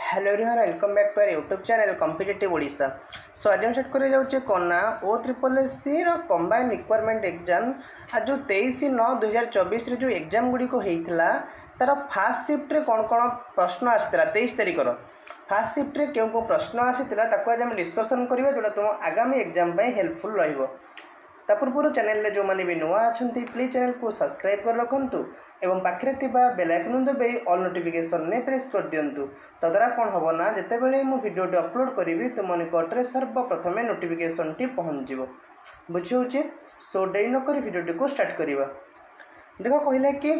Hello everyone welcome back to our YouTube channel competitive Odisha. So आज हम start कर जाऊँ कन्ना OSSC कंबाइन रिक्वायरमेंट एग्जाम आज जो 23/9/2024 जो एग्जाम गुड़ी होता तार फास्ट शिफ्ट कौन कौन प्रश्न आसाला 23 तारिख फास्ट शिफ्ट क्यों कौन प्रश्न आसाला आज आम डिस्कसन करवा जोटा तुम आगामी एग्जाम हेल्पफुल ता पूर्व चैनल जो मैंने भी नुआ अच्छा प्लीज चैनल को सब्सक्राइब कर रखु एवं पाखे बेल आइकन दबे ऑल नोटिफिकेशन ने प्रेस कर दिंतु तद्वारा कौन हम ना जितेबाला मु वीडियो अपलोड करी तुम निकटने सर्वप्रथमे नोटिफिकेशन टी पहुँच बुझे। सो डेरी नक भिडियो को स्टार्ट करवा। देख कहला कि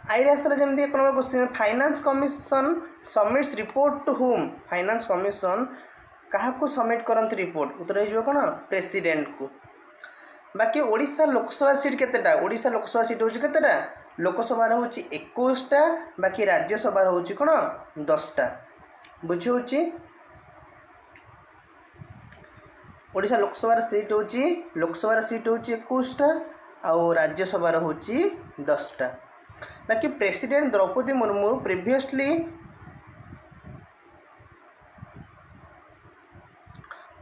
आई रास्ता जमी एक number question finance commission submits report to whom finance commission क्या सबमिट करती रिपोर्ट उत्तर हो कौन प्रेसिडेंट को। बाकी ओडिशा लोकसभा सीट केतेटा ओडिशा लोकसभा सीट होची केतेटा लोकसभा होची 21टा बाकी राज्यसभा होची कौन 10टा बुझे। ओडिशा लोकसभा सीट होची 21टा आउ राज्यसभा होची 10टा। बाकी प्रेसिडेंट द्रौपदी मुर्मू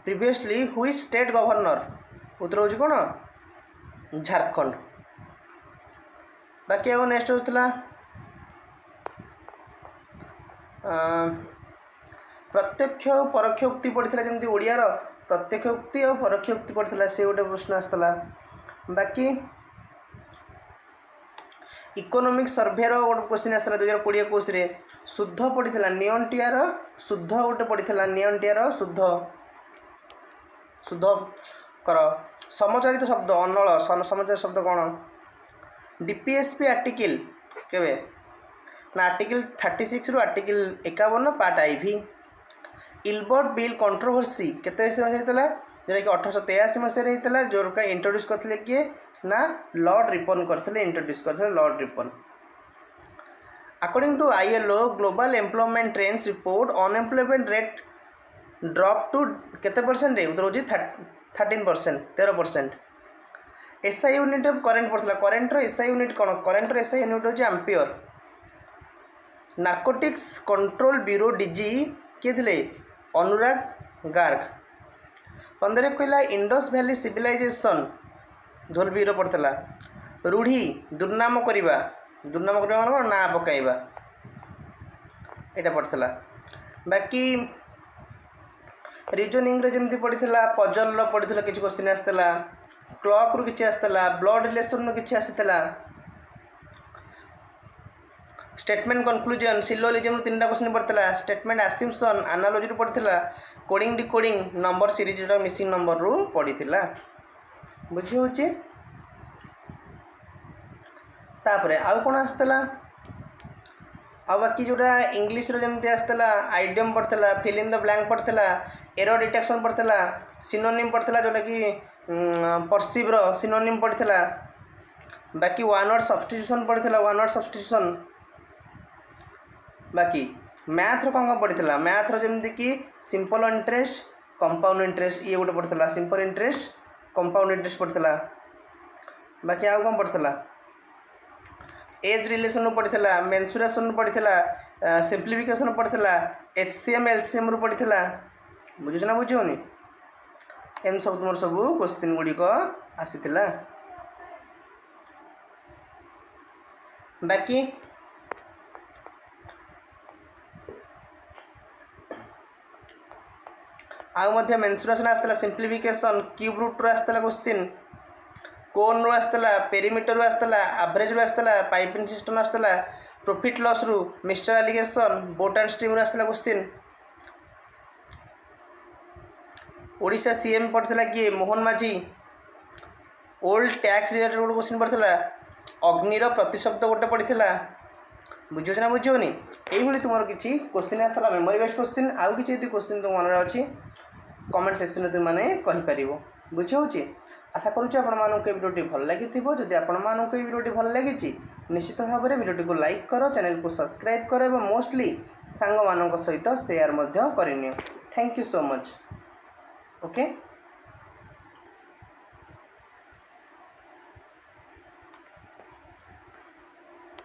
प्रीवियसली हुई स्टेट गवर्नर उत्तर हो कौन झारखंड। बाकी आगे नेक्स्ट होता प्रत्यक्ष परोक्ष उक्ति पड़ता जमी ओडियार प्रत्यक्ष उक्ति और परोक्ष उक्ति पड़ता से गोटे प्रश्न आसाला। बाकी इकोनॉमिक सर्भेर गोटे क्वेश्चन आसाला 2020-21 शुद्ध पड़ता नियंटियार शुद्ध गोटे पड़ता नियंटियार शुद्ध कर समचारित शब्द अनल समचारित शब्द कौन डीपीएसपी आर्टिकल केवे ना आर्टिकल 36 रु article 51 part IV Ilbert bill controversy केते मसीह होता जोटा कि 1883 मसीह होता जोटा इंट्रोड्यूस करते किए ना लॉर्ड रिपन करते इंट्रोड्यूस करते Lord Ripon. According to ILO global employment trends report unemployment rate drop to केते परसेंट उतर हो 13% SI यूनिट ऑफ करेंट पड़ता करेंट SI यूनिट कौन करेंट SI यूनिट हो ampere. Narcotics control bureau DG किए थे अनुराग गार्ग। 15 कहला इंडस वैली सिविलाइजेशन धोलबीर पड़ता रूढ़ी दुर्नाम करवा मान ना पकाइबा यहाँ पड़ता। बाकी रिजनिंग जमी पड़ता पजल पड़ता किसी क्वेश्चन आसाला क्लॉक रु किसी आसाला ब्लड रिलेशन रु किसी आसाला स्टेटमेंट कन्क्लूजन सिलोजिज्म 3टा क्वेश्चन पड़ता स्टेटमेंट आसिम्पशन एनालॉजी रु पड़ता कोडिंग डिकोडिंग नंबर सीरीज जो मिसिंग नंबर रु पड़ता बुझी होची। तापरे आउ कौन आसाला आ बाकी जोटा इंग्लीश जमी आसाला आइडियम पड़ता फिल इन द ब्लैंक पड़ता एरर डिटेक्शन पड़ता सिनोनिम पड़ता जोटा कि परसीव सिनोनिम पड़ता। बाकी वन वर्ड सब्स्टिट्यूशन पड़ता वन वर्ड सब्स्टिट्यूशन। बाकी मैथ कौन कौन पड़ता मैथ जमी कि सिंपल इंटरेस्ट कंपाउंड इंटरेस्ट ये गोटे पड़ता सिंपल इंटरेस्ट कंपाउंड इंटरेस्ट पड़ता। बाकी आउ कौन पड़ता एज रिलेशन पड़ता मेन्सुरेशन पड़ता सिंप्लिफिकेशन पड़ता HCM LCM रु पड़ता बुझुच ना बुझे एम सब तुम सब क्वेश्चन गुड़िक आसीला। बाकी आउ मेन्सुरेशन आसाला सिंप्लिफिकेशन क्यूब रूट रू आसाला क्वेश्चन कोन रू आसाला पेरीमीटर रू आसाला एवरेज रू आसाला पाइपिंग सिस्टम आसाला प्रॉफिट लॉस रू mixture allegation boat and stream रू आसाला क्वेश्चन। ओडिशा CM पड़ता किए मोहन माझी ओल्ड टैक्स रिलेटेड गोटे क्वेश्चन पड़ता अग्निर प्रतिशब्द गोटे पड़ता बुझे ना बुझे यही तुम किसी क्वेश्चन आसाला मेमोरी बेस्ड क्वेश्चन आउ कि क्वेश्चन तुम मन अच्छी कमेंट सेक्शन में तुमने कहीपर बुझे होची। आशा करुँच आपको भिडियोटी भल लगी जदि आपको भिडियोटी भल लगी निश्चित भाव में भिडियोटी को लाइक कर चैनल को सब्सक्राइब कर और मोस्टली सांग मान सहित सेयार करनी। Thank you so much. Okay.